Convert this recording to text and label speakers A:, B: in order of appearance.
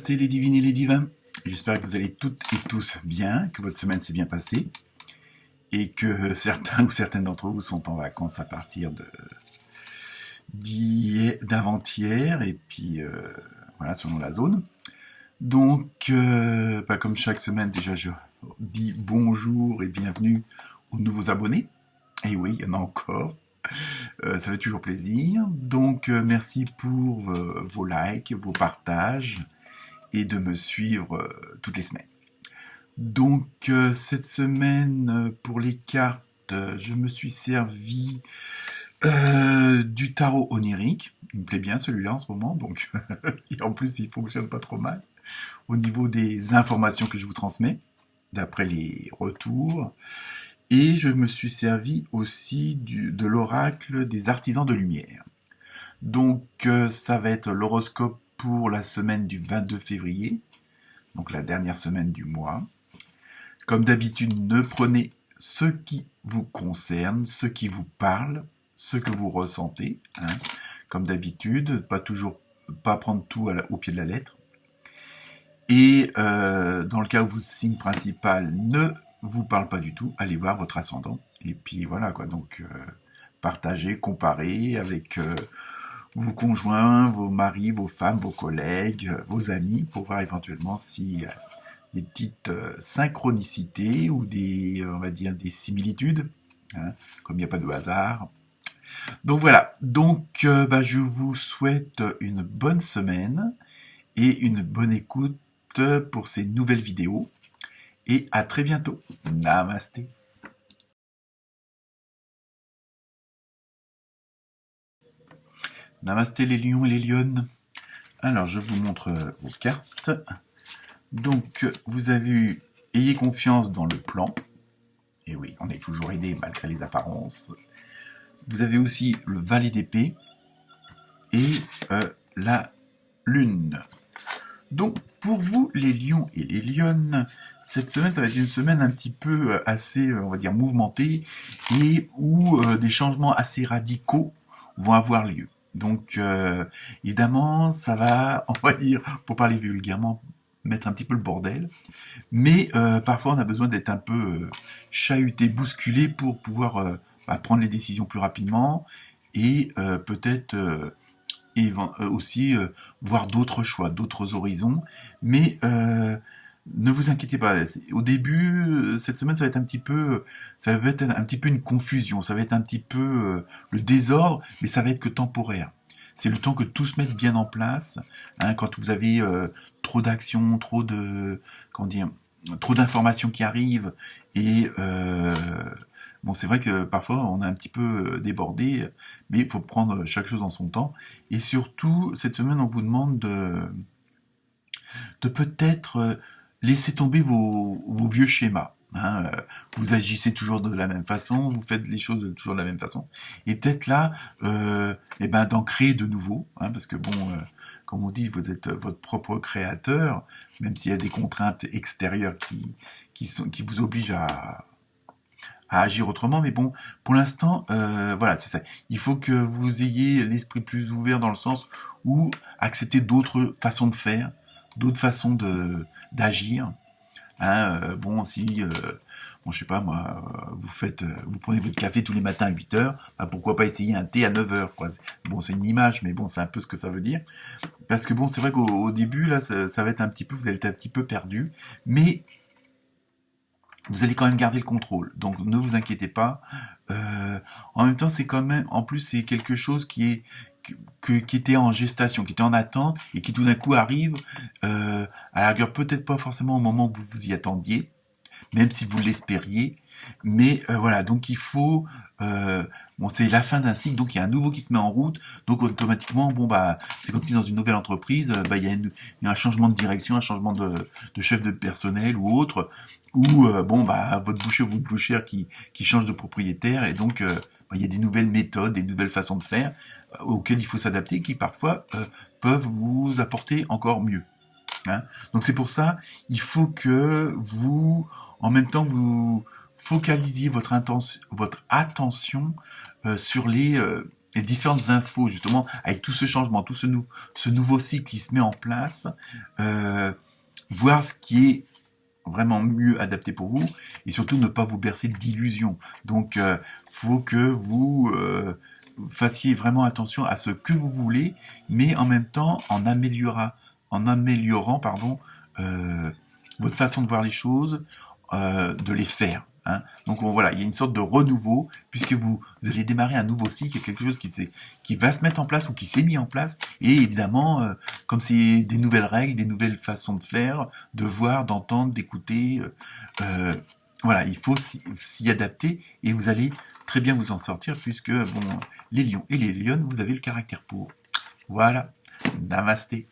A: Namasté les divines et les divins. J'espère que vous allez toutes et tous bien, que votre semaine s'est bien passée et que certains ou certaines d'entre vous sont en vacances à partir d'avant-hier et puis voilà, selon la zone. Donc, comme chaque semaine, déjà je dis bonjour et bienvenue aux nouveaux abonnés. Et oui, il y en a encore. Ça fait toujours plaisir. Donc, merci pour vos likes, vos partages et de me suivre toutes les semaines. Donc, cette semaine, pour les cartes, je me suis servi du tarot onirique. Il me plaît bien celui-là en ce moment, donc et en plus il fonctionne pas trop mal au niveau des informations que je vous transmets, d'après les retours. Et je me suis servi aussi de l'oracle des artisans de lumière. Donc ça va être l'horoscope pour la semaine du 22 février, donc la dernière semaine du mois. Comme d'habitude, ne prenez ce qui vous concerne, ce qui vous parle, ce que vous ressentez. Comme d'habitude, pas prendre tout au pied de la lettre. Et dans le cas où votre signe principal ne vous parle pas du tout, allez voir votre ascendant. Et puis voilà quoi, donc partagez, comparez avec vos conjoints, vos maris, vos femmes, vos collègues, vos amis, pour voir éventuellement si des petites synchronicités ou on va dire des similitudes, comme il n'y a pas de hasard. Donc voilà, je vous souhaite une bonne semaine et une bonne écoute pour ces nouvelles vidéos. Et à très bientôt. Namasté. Namasté les lions et les lionnes. Alors je vous montre vos cartes. Donc vous avez eu ayez confiance dans le plan. Et oui, on est toujours aidé malgré les apparences. Vous avez aussi le valet d'épée et la lune. Donc, pour vous, les lions et les lionnes, cette semaine, ça va être une semaine un petit peu assez, on va dire, mouvementée et où des changements assez radicaux vont avoir lieu. Donc, évidemment, ça va, on va dire, pour parler vulgairement, mettre un petit peu le bordel. Mais parfois, on a besoin d'être un peu chahuté, bousculé pour pouvoir prendre les décisions plus rapidement et peut-être et aussi voir d'autres choix, d'autres horizons. Mais ne vous inquiétez pas. Au début, cette semaine, ça va être un petit peu une confusion. Ça va être un petit peu le désordre, mais ça va être que temporaire. C'est le temps que tout se mette bien en place. Quand vous avez trop d'actions, trop d'informations qui arrivent et bon, c'est vrai que parfois on est un petit peu débordé, mais il faut prendre chaque chose en son temps. Et surtout, cette semaine, on vous demande de peut-être laisser tomber vos vieux schémas. Vous agissez toujours de la même façon, vous faites les choses toujours de la même façon. Et peut-être là, d'en créer de nouveaux, parce que bon, comme on dit, vous êtes votre propre créateur, même s'il y a des contraintes extérieures qui vous obligent à agir autrement, mais bon, pour l'instant, voilà, c'est ça. Il faut que vous ayez l'esprit plus ouvert dans le sens où accepter d'autres façons de faire, d'autres façons d'agir. Bon, si, bon, je sais pas moi, vous prenez votre café tous les matins à 8 heures, pourquoi pas essayer un thé à 9 heures, quoi. Bon, c'est une image, mais bon, c'est un peu ce que ça veut dire. Parce que bon, c'est vrai qu'au début, là, ça va être vous allez être un petit peu perdu, mais vous allez quand même garder le contrôle. Donc ne vous inquiétez pas. En même temps, c'est quand même, en plus, c'est quelque chose qui était en gestation, qui était en attente et qui tout d'un coup arrive. À la rigueur, peut-être pas forcément au moment où vous vous y attendiez, même si vous l'espériez. Mais voilà, donc il faut. Bon, c'est la fin d'un cycle, donc il y a un nouveau qui se met en route. Donc automatiquement, bon c'est comme si dans une nouvelle entreprise, il y a un changement de direction, un changement de chef de personnel ou autre, ou votre boucher ou votre bouchère qui change de propriétaire, et donc il y a des nouvelles méthodes, des nouvelles façons de faire auxquelles il faut s'adapter, qui parfois peuvent vous apporter encore mieux. Donc c'est pour ça, il faut que vous, en même temps, vous focalisiez votre attention sur les différentes infos, justement, avec tout ce changement, ce nouveau cycle qui se met en place, voir ce qui est vraiment mieux adapté pour vous, et surtout ne pas vous bercer d'illusions. Donc, faut que vous fassiez vraiment attention à ce que vous voulez, mais en même temps en améliorant votre façon de voir les choses, de les faire. Hein. Donc voilà, il y a une sorte de renouveau, puisque vous allez démarrer un nouveau cycle, quelque chose qui va se mettre en place ou qui s'est mis en place, et évidemment, comme c'est des nouvelles règles, des nouvelles façons de faire, de voir, d'entendre, d'écouter, voilà, il faut s'y adapter, et vous allez très bien vous en sortir, puisque bon, les lions et les lionnes, vous avez le caractère pour. Voilà, namasté.